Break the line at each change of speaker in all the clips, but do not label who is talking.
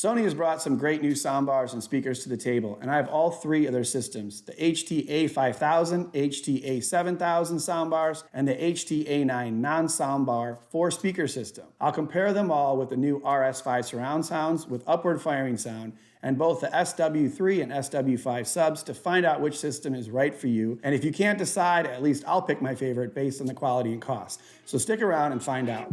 Sony has brought some great new soundbars and speakers to the table, and I have all three of their systems, the HT-A5000, HT-A7000 soundbars, and the HT-A9 non-soundbar 4-speaker system. I'll compare them all with the new RS5 surround sounds with upward firing sound, and both the SW3 and SW5 Subs to find out which system is right for you. And if you can't decide, at least I'll pick my favorite based on the quality and cost. So stick around and find out.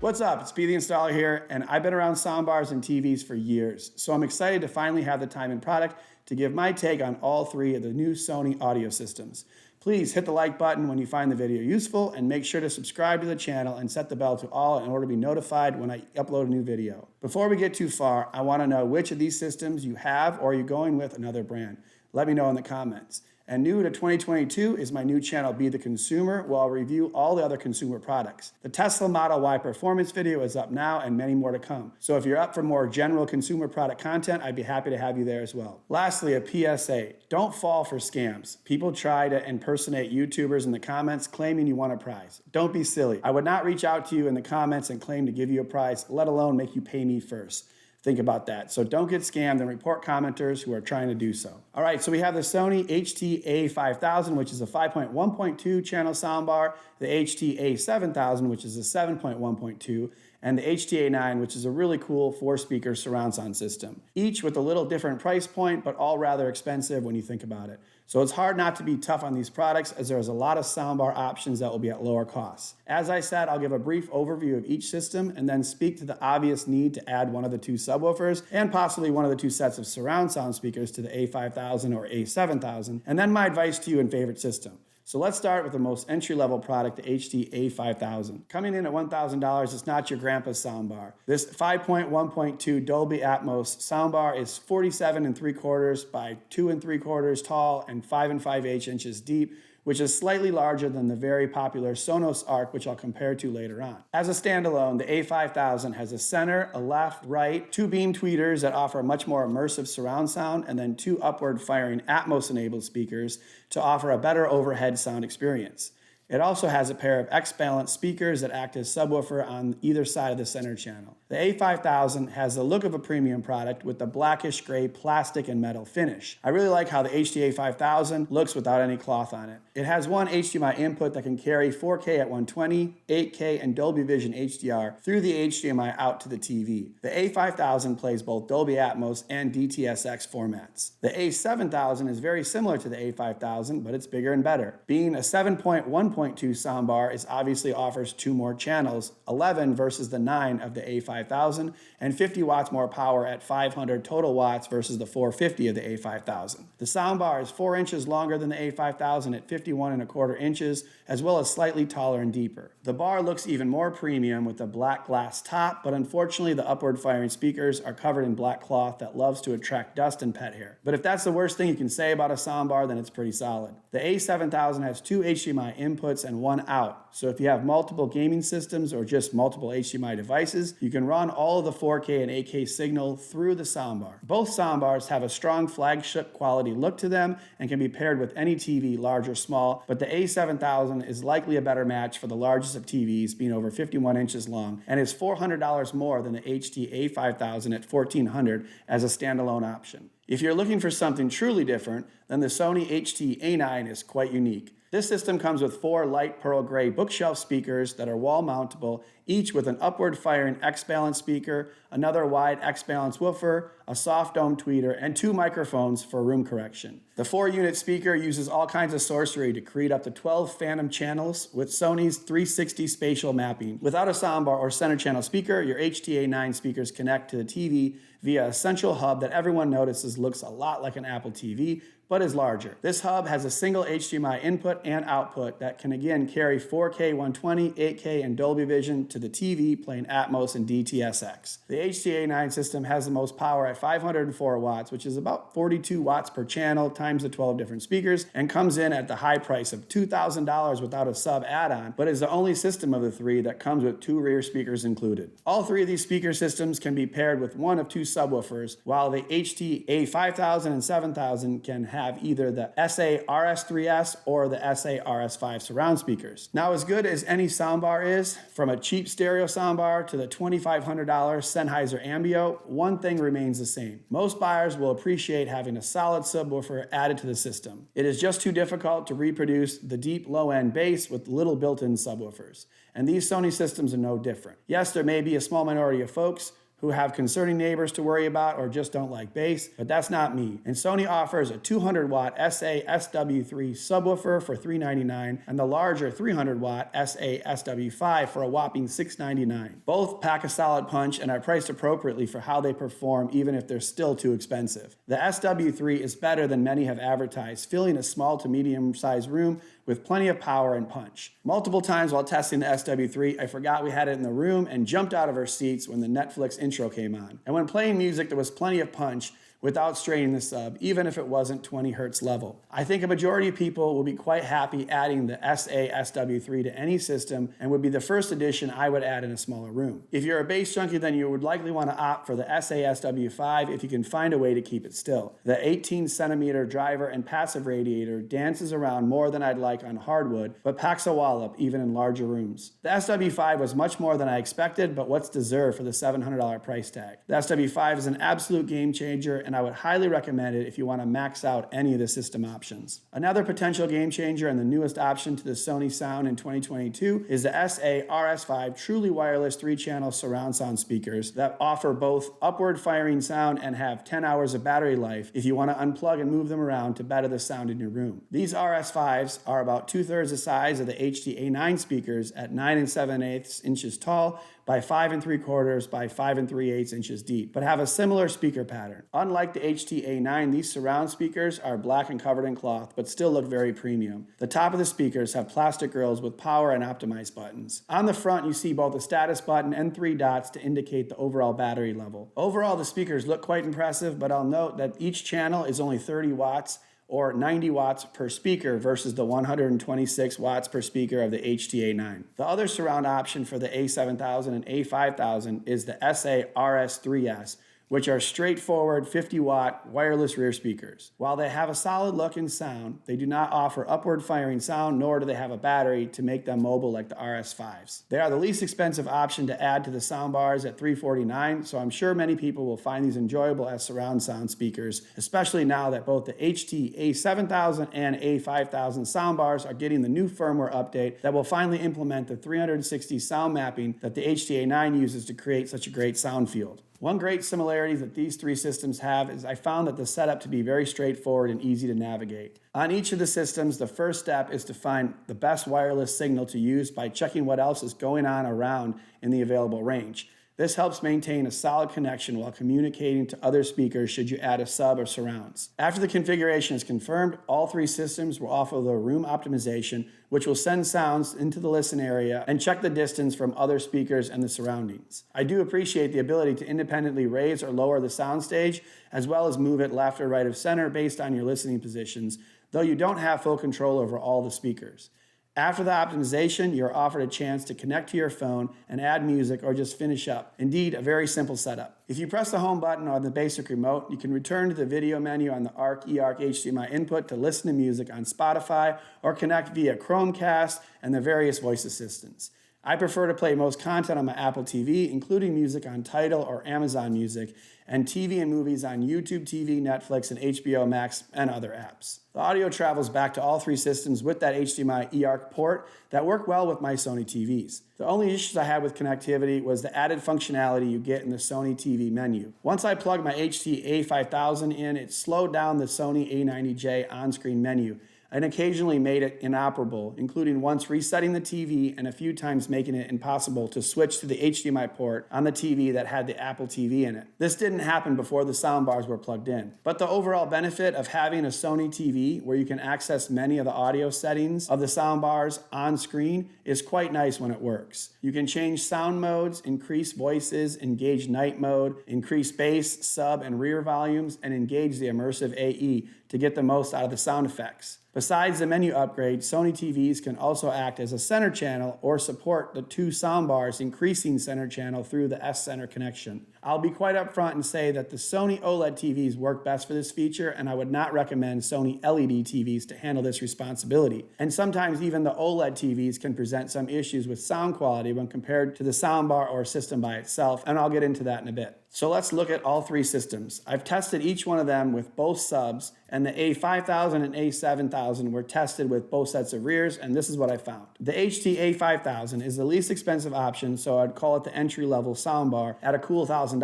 What's up? It's P the Installer here, and I've been around soundbars and TVs for years, so I'm excited to finally have the time and product to give my take on all three of the new Sony audio systems. Please hit the like button when you find the video useful, and make sure to subscribe to the channel and set the bell to all in order to be notified when I upload a new video. Before we get too far, I want to know which of these systems you have, or are you going with another brand? Let me know in the comments. And new to 2022 is my new channel, Be the Consumer, where I'll review all the other consumer products. The Tesla Model Y performance video is up now and many more to come. So if you're up for more general consumer product content, I'd be happy to have you there as well. Lastly, a PSA. Don't fall for scams. People try to impersonate YouTubers in the comments claiming you want a prize. Don't be silly. I would not reach out to you in the comments and claim to give you a prize, let alone make you pay me first. Think about that. So don't get scammed and report commenters who are trying to do so. All right, so we have the Sony HT-A5000, which is a 5.1.2 channel soundbar, the HT-A7000, which is a 7.1.2, and the HT-A9, which is a really cool 4-speaker surround sound system. Each with a little different price point, but all rather expensive when you think about it. So it's hard not to be tough on these products, as there's a lot of soundbar options that will be at lower costs. As I said, I'll give a brief overview of each system and then speak to the obvious need to add one of the two subwoofers and possibly one of the two sets of surround sound speakers to the A5000 or A7000, and then my advice to you and favorite system. So let's start with the most entry-level product, the HT-A5000. Coming in at $1,000, it's not your grandpa's soundbar. This 5.1.2 Dolby Atmos soundbar is 47 3/4 by 2 3/4 tall and 5 5/8 inches deep, which is slightly larger than the very popular Sonos Arc, which I'll compare to later on. As a standalone, the A5000 has a center, a left, right, 2 beam tweeters that offer a much more immersive surround sound, and then 2 upward firing Atmos-enabled speakers to offer a better overhead sound experience. It also has a pair of X-balanced speakers that act as subwoofer on either side of the center channel. The A5000 has the look of a premium product with the blackish gray plastic and metal finish. I really like how the HT-A5000 looks without any cloth on it. It has one HDMI input that can carry 4K at 120, 8K, and Dolby Vision HDR through the HDMI out to the TV. The A5000 plays both Dolby Atmos and DTS:X formats. The A7000 is very similar to the A5000, but it's bigger and better. Being a 7.1.2 soundbar, it obviously offers 2 more channels, 11 versus the 9 of the A5000, and 50 watts more power at 500 total watts versus the 450 of the A5000. The soundbar is 4 inches longer than the A5000 at 51 1/4 inches, as well as slightly taller and deeper. The bar looks even more premium with a black glass top, but unfortunately the upward firing speakers are covered in black cloth that loves to attract dust and pet hair. But if that's the worst thing you can say about a soundbar, then it's pretty solid. The A7000 has 2 HDMI inputs and 1 out. So if you have multiple gaming systems or just multiple HDMI devices, you can run all of the 4K and 8K signal through the soundbar. Both soundbars have a strong flagship quality look to them and can be paired with any TV, large or small, but the A7000 is likely a better match for the largest of TVs, being over 51 inches long, and is $400 more than the HT-A5000 at $1,400 as a standalone option. If you're looking for something truly different, then the Sony HT-A9 is quite unique. This system comes with 4 light pearl gray bookshelf speakers that are wall mountable, each with an upward firing X-balance speaker, another wide X-balance woofer, a soft dome tweeter, and 2 microphones for room correction. The 4-unit speaker uses all kinds of sorcery to create up to 12 phantom channels with Sony's 360 spatial mapping. Without a soundbar or center channel speaker, your HT-A9 speakers connect to the TV via a central hub that everyone notices looks a lot like an Apple TV, but is larger. This hub has a single HDMI input and output that can again carry 4K 120, 8K, and Dolby Vision to the TV playing Atmos and DTS:X. The HT-A9 system has the most power at 504 watts, which is about 42 watts per channel times the 12 different speakers, and comes in at the high price of $2,000 without a sub add-on, but is the only system of the 3 that comes with 2 rear speakers included. All 3 of these speaker systems can be paired with one of 2 subwoofers, while the HT-A5000 and 7000 can have either the SA-RS3s or the SA-RS5 surround speakers. Now, as good as any soundbar is, from a cheap stereo soundbar to the $2,500 Sennheiser Ambio, one thing remains the same. Most buyers will appreciate having a solid subwoofer added to the system. It is just too difficult to reproduce the deep low-end bass with little built-in subwoofers. And these Sony systems are no different. Yes, there may be a small minority of folks who have concerning neighbors to worry about or just don't like bass, but that's not me. And Sony offers a 200-watt SA-SW3 Subwoofer for $399 and the larger 300-watt SA-SW5 for a whopping $699. Both pack a solid punch and are priced appropriately for how they perform, even if they're still too expensive. The SW3 is better than many have advertised, filling a small to medium-sized room with plenty of power and punch. Multiple times while testing the SW3, I forgot we had it in the room and jumped out of our seats when the Netflix intro came on. And when playing music, there was plenty of punch without straining the sub, even if it wasn't 20 hertz level. I think a majority of people will be quite happy adding the SA-SW3 to any system and would be the first addition I would add in a smaller room. If you're a bass junkie, then you would likely want to opt for the SA-SW5 if you can find a way to keep it still. The 18-centimeter driver and passive radiator dances around more than I'd like on hardwood, but packs a wallop even in larger rooms. The SW5 was much more than I expected, but what's deserved for the $700 price tag. The SW5 is an absolute game changer, and I would highly recommend it if you want to max out any of the system options. Another potential game changer and the newest option to the Sony sound in 2022 is the SA-RS5 truly wireless 3-channel surround sound speakers that offer both upward firing sound and have 10 hours of battery life if you want to unplug and move them around to better the sound in your room. These RS5s are about 2/3 the size of the HT-A9 speakers at 9 7/8 inches tall by 5 3/4 by 5 3/8 inches deep, but have a similar speaker pattern. Unlike the HT-A9, these surround speakers are black and covered in cloth, but still look very premium. The top of the speakers have plastic grills with power and optimize buttons. On the front, you see both a status button and 3 dots to indicate the overall battery level. Overall, the speakers look quite impressive, but I'll note that each channel is only 30 watts or 90 watts per speaker versus the 126 watts per speaker of the HT-A9. The other surround option for the A7000 and A5000 is the SA-RS3s, which are straightforward 50-watt wireless rear speakers. While they have a solid look and sound, they do not offer upward firing sound, nor do they have a battery to make them mobile like the RS5s. They are the least expensive option to add to the soundbars at $349, so I'm sure many people will find these enjoyable as surround sound speakers, especially now that both the HT-A7000 and A5000 soundbars are getting the new firmware update that will finally implement the 360 sound mapping that the HT-A9 uses to create such a great sound field. One great similarity that these 3 systems have is I found that the setup to be very straightforward and easy to navigate. On each of the systems, the first step is to find the best wireless signal to use by checking what else is going on around in the available range. This helps maintain a solid connection while communicating to other speakers should you add a sub or surrounds. After the configuration is confirmed, all 3 systems will offer the room optimization, which will send sounds into the listen area and check the distance from other speakers and the surroundings. I do appreciate the ability to independently raise or lower the soundstage, as well as move it left or right of center based on your listening positions, though you don't have full control over all the speakers. After the optimization, you're offered a chance to connect to your phone and add music or just finish up. Indeed, a very simple setup. If you press the home button on the basic remote, you can return to the video menu on the ARC eARC HDMI input to listen to music on Spotify or connect via Chromecast and the various voice assistants. I prefer to play most content on my Apple TV, including music on Tidal or Amazon Music, and TV and movies on YouTube TV, Netflix, and HBO Max, and other apps. The audio travels back to all 3 systems with that HDMI eARC port that work well with my Sony TVs. The only issues I had with connectivity was the added functionality you get in the Sony TV menu. Once I plugged my HT-A5000 in, it slowed down the Sony A90J on-screen menu and occasionally made it inoperable, including once resetting the TV and a few times making it impossible to switch to the HDMI port on the TV that had the Apple TV in it. This didn't happen before the soundbars were plugged in. But the overall benefit of having a Sony TV where you can access many of the audio settings of the soundbars on screen is quite nice when it works. You can change sound modes, increase voices, engage night mode, increase bass, sub, and rear volumes, and engage the immersive AE to get the most out of the sound effects. Besides the menu upgrade, Sony TVs can also act as a center channel or support the two soundbars increasing center channel through the S-Center connection. I'll be quite upfront and say that the Sony OLED TVs work best for this feature, and I would not recommend Sony LED TVs to handle this responsibility. And sometimes even the OLED TVs can present some issues with sound quality when compared to the soundbar or system by itself, and I'll get into that in a bit. So let's look at all three systems. I've tested each one of them with both subs, and the A5000 and A7000 were tested with both sets of rears, and this is what I found. The HT-A5000 is the least expensive option, so I'd call it the entry-level soundbar at a cool $1,000.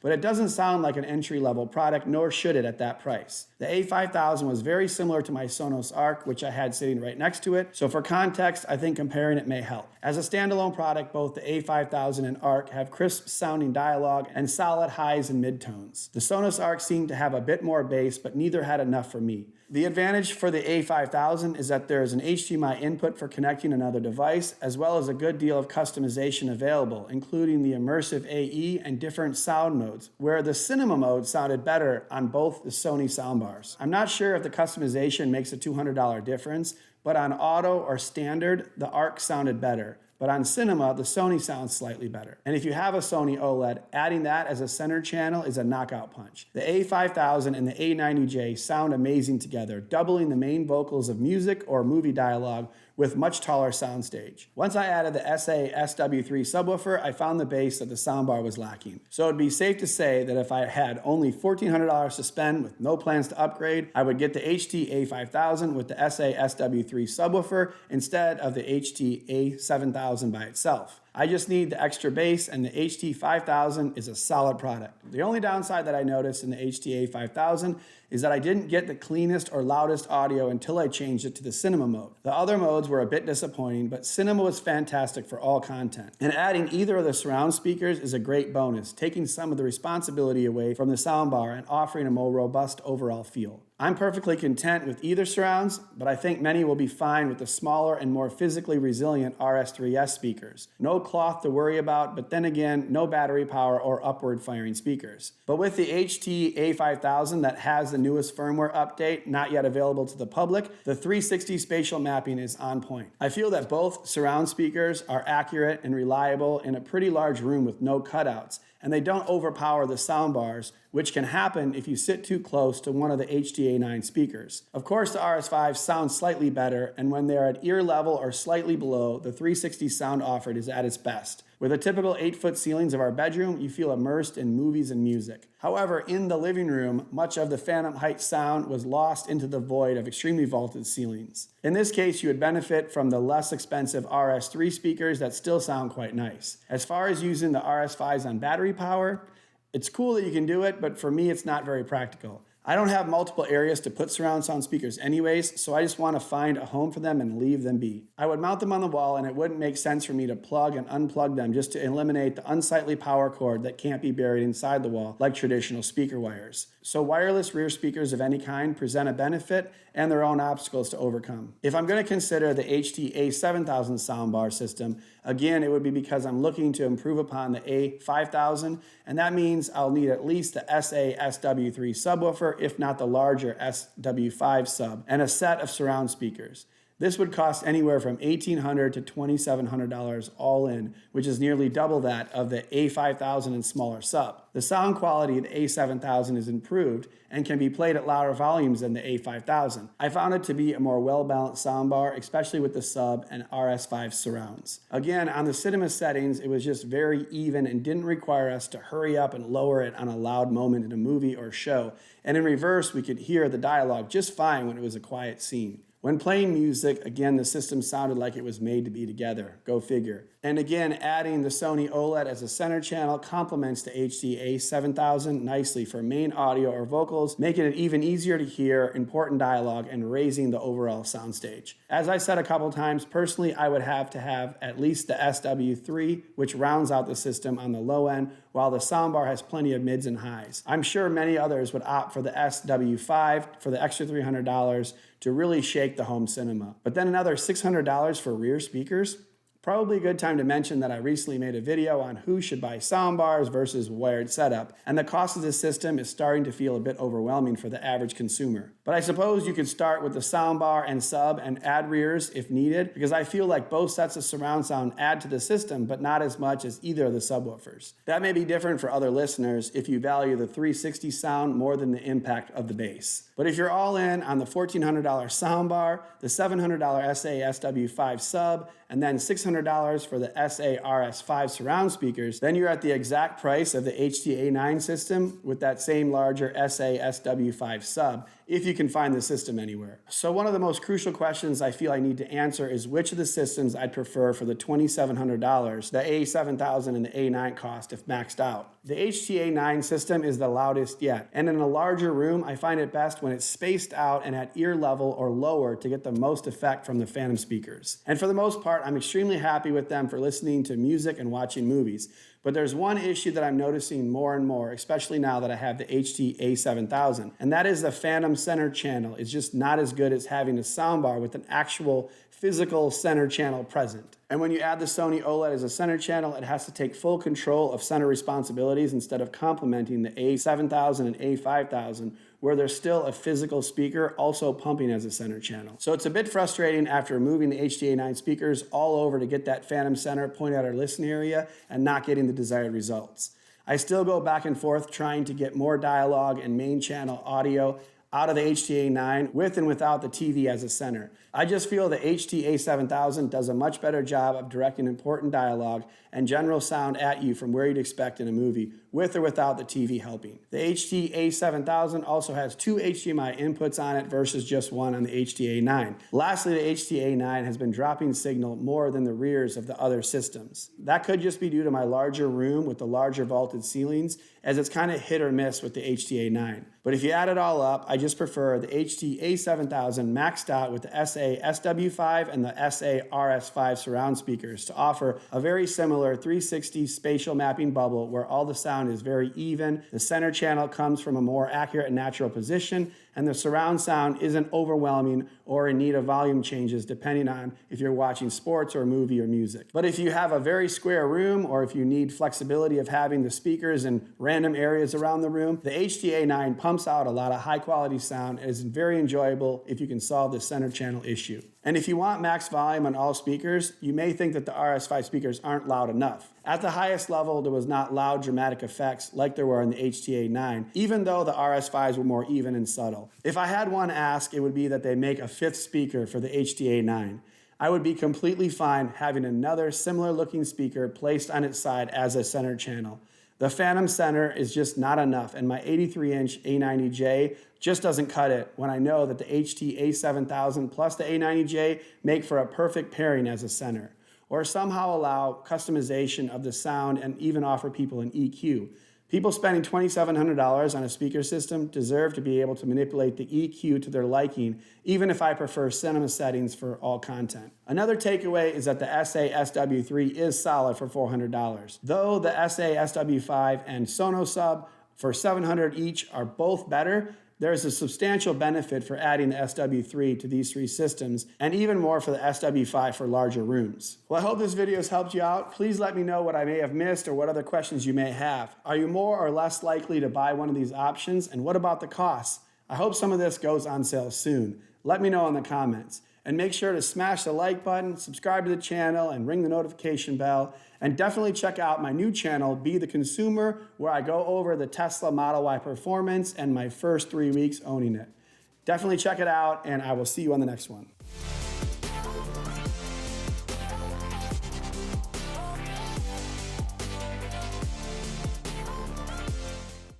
But it doesn't sound like an entry-level product, nor should it at that price. The A5000 was very similar to my Sonos Arc, which I had sitting right next to it, so for context, I think comparing it may help. As a standalone product, both the A5000 and Arc have crisp-sounding dialogue and solid highs and midtones. The Sonos Arc seemed to have a bit more bass, but neither had enough for me. The advantage for the A5000 is that there is an HDMI input for connecting another device, as well as a good deal of customization available, including the immersive AE and different sound modes, where the cinema mode sounded better on both the Sony soundbars. I'm not sure if the customization makes a $200 difference, but on auto or standard, the Arc sounded better. But on cinema, the Sony sounds slightly better. And if you have a Sony OLED, adding that as a center channel is a knockout punch. The A5000 and the A90J sound amazing together, doubling the main vocals of music or movie dialogue with much taller soundstage. Once I added the SA-SW3 Subwoofer, I found the bass that the soundbar was lacking. So it'd be safe to say that if I had only $1,400 to spend with no plans to upgrade, I would get the HT-A5000 with the SA-SW3 Subwoofer instead of the HT-A7000 by itself. I just need the extra bass, and the HT-5000 is a solid product. The only downside that I noticed in the HT-A5000 is that I didn't get the cleanest or loudest audio until I changed it to the cinema mode. The other modes were a bit disappointing, but cinema was fantastic for all content. And adding either of the surround speakers is a great bonus, taking some of the responsibility away from the soundbar and offering a more robust overall feel. I'm perfectly content with either surrounds, but I think many will be fine with the smaller and more physically resilient RS3s speakers. No cloth to worry about, but then again, no battery power or upward firing speakers. But with the HT-A5000 that has the newest firmware update, not yet available to the public, the 360 spatial mapping is on point. I feel that both surround speakers are accurate and reliable in a pretty large room with no cutouts, and they don't overpower the soundbars, which can happen if you sit too close to one of the HT-A9 speakers. Of course, the RS5 sounds slightly better, and when they're at ear level or slightly below, the 360 sound offered is at its best. With the typical 8-foot ceilings of our bedroom, you feel immersed in movies and music. However, in the living room, much of the phantom height sound was lost into the void of extremely vaulted ceilings. In this case, you would benefit from the less expensive RS3 speakers that still sound quite nice. As far as using the RS5s on battery power, it's cool that you can do it, but for me, it's not very practical. I don't have multiple areas to put surround sound speakers anyways, so I just want to find a home for them and leave them be. I would mount them on the wall, and it wouldn't make sense for me to plug and unplug them just to eliminate the unsightly power cord that can't be buried inside the wall like traditional speaker wires. So wireless rear speakers of any kind present a benefit and their own obstacles to overcome. If I'm going to consider the HT-A7000 soundbar system, again, it would be because I'm looking to improve upon the A5000, and that means I'll need at least the SA-SW3 Subwoofer, if not the larger SW5 Sub, and a set of surround speakers. This would cost anywhere from $1,800 to $2,700 all in, which is nearly double that of the A5000 and smaller sub. The sound quality of the A7000 is improved and can be played at louder volumes than the A5000. I found it to be a more well-balanced soundbar, especially with the sub and RS5 surrounds. Again, on the cinema settings, it was just very even and didn't require us to hurry up and lower it on a loud moment in a movie or show. And in reverse, we could hear the dialogue just fine when it was a quiet scene. When playing music, again, the system sounded like it was made to be together. Go figure. And again, adding the Sony OLED as a center channel complements the HT-A7000 nicely for main audio or vocals, making it even easier to hear important dialogue and raising the overall soundstage. As I said a couple times, personally, I would have to have at least the SW3, which rounds out the system on the low end, while the soundbar has plenty of mids and highs. I'm sure many others would opt for the SW5 for the extra $300 to really shake the home cinema. But then another $600 for rear speakers? Probably a good time to mention that I recently made a video on who should buy soundbars versus wired setup, and the cost of this system is starting to feel a bit overwhelming for the average consumer. But I suppose you could start with the soundbar and sub and add rears if needed, because I feel like both sets of surround sound add to the system, but not as much as either of the subwoofers. That may be different for other listeners if you value the 360 sound more than the impact of the bass. But if you're all in on the $1,400 soundbar, the $700 SA-SW5 Sub, and then $600 for the SA-RS5 surround speakers, then you're at the exact price of the HT-A9 system with that same larger SA-SW5 Sub, if you can find the system anywhere. So one of the most crucial questions I feel I need to answer is which of the systems I'd prefer for the $2,700 the A7000 and the A9 cost if maxed out. The HT-A9 system is the loudest yet, and in a larger room, I find it best when it's spaced out and at ear level or lower to get the most effect from the phantom speakers. And for the most part, I'm extremely happy with them for listening to music and watching movies. But there's one issue that I'm noticing more and more, especially now that I have the HT-A7000, and that is the phantom center channel is just not as good as having a soundbar with an actual physical center channel present. And when you add the Sony OLED as a center channel, it has to take full control of center responsibilities instead of complementing the A7000 and A5000, where there's still a physical speaker also pumping as a center channel. So it's a bit frustrating after moving the HT-A9 speakers all over to get that phantom center point at our listening area and not getting the desired results. I still go back and forth trying to get more dialogue and main channel audio out of the HT-A9 with and without the TV as a center. I just feel the HT-A7000 does a much better job of directing important dialogue and general sound at you from where you'd expect in a movie, with or without the TV helping. The HT-A7000 also has 2 HDMI inputs on it versus just one on the HT-A9. Lastly, the HT-A9 has been dropping signal more than the rears of the other systems. That could just be due to my larger room with the larger vaulted ceilings, as it's kind of hit or miss with the HT-A9. But if you add it all up, I just prefer the HT-A7000 maxed out with the SA-SW5 and the SA-RS5 surround speakers to offer a very similar 360 spatial mapping bubble where all the sound is very even, the center channel comes from a more accurate and natural position, and the surround sound isn't overwhelming or in need of volume changes depending on if you're watching sports or a movie or music. But if you have a very square room or if you need flexibility of having the speakers in random areas around the room, the HT-A9 pumps out a lot of high quality sound and is very enjoyable if you can solve the center channel issue. And if you want max volume on all speakers, you may think that the RS5 speakers aren't loud enough. At the highest level, there was not loud dramatic effects like there were in the HT-A9, even though the RS5s were more even and subtle. If I had one ask, it would be that they make a 5th speaker for the HT-A9. I would be completely fine having another similar looking speaker placed on its side as a center channel. The phantom center is just not enough, and my 83-inch A90J just doesn't cut it when I know that the HT-A7000 plus the A90J make for a perfect pairing as a center. Or somehow allow customization of the sound and even offer people an EQ. People spending $2,700 on a speaker system deserve to be able to manipulate the EQ to their liking, even if I prefer cinema settings for all content. Another takeaway is that the SA-SW3 is solid for $400. Though the SA-SW5 and Sono Sub for $700 each are both better, there is a substantial benefit for adding the SW3 to these 3 systems, and even more for the SW5 for larger rooms. Well, I hope this video has helped you out. Please let me know what I may have missed or what other questions you may have. Are you more or less likely to buy one of these options, and what about the costs? I hope some of this goes on sale soon. Let me know in the comments. And make sure to smash the like button, subscribe to the channel, and ring the notification bell. And definitely check out my new channel, Be the Consumer, where I go over the Tesla Model Y performance and my first 3 weeks owning it. Definitely check it out, and I will see you on the next one.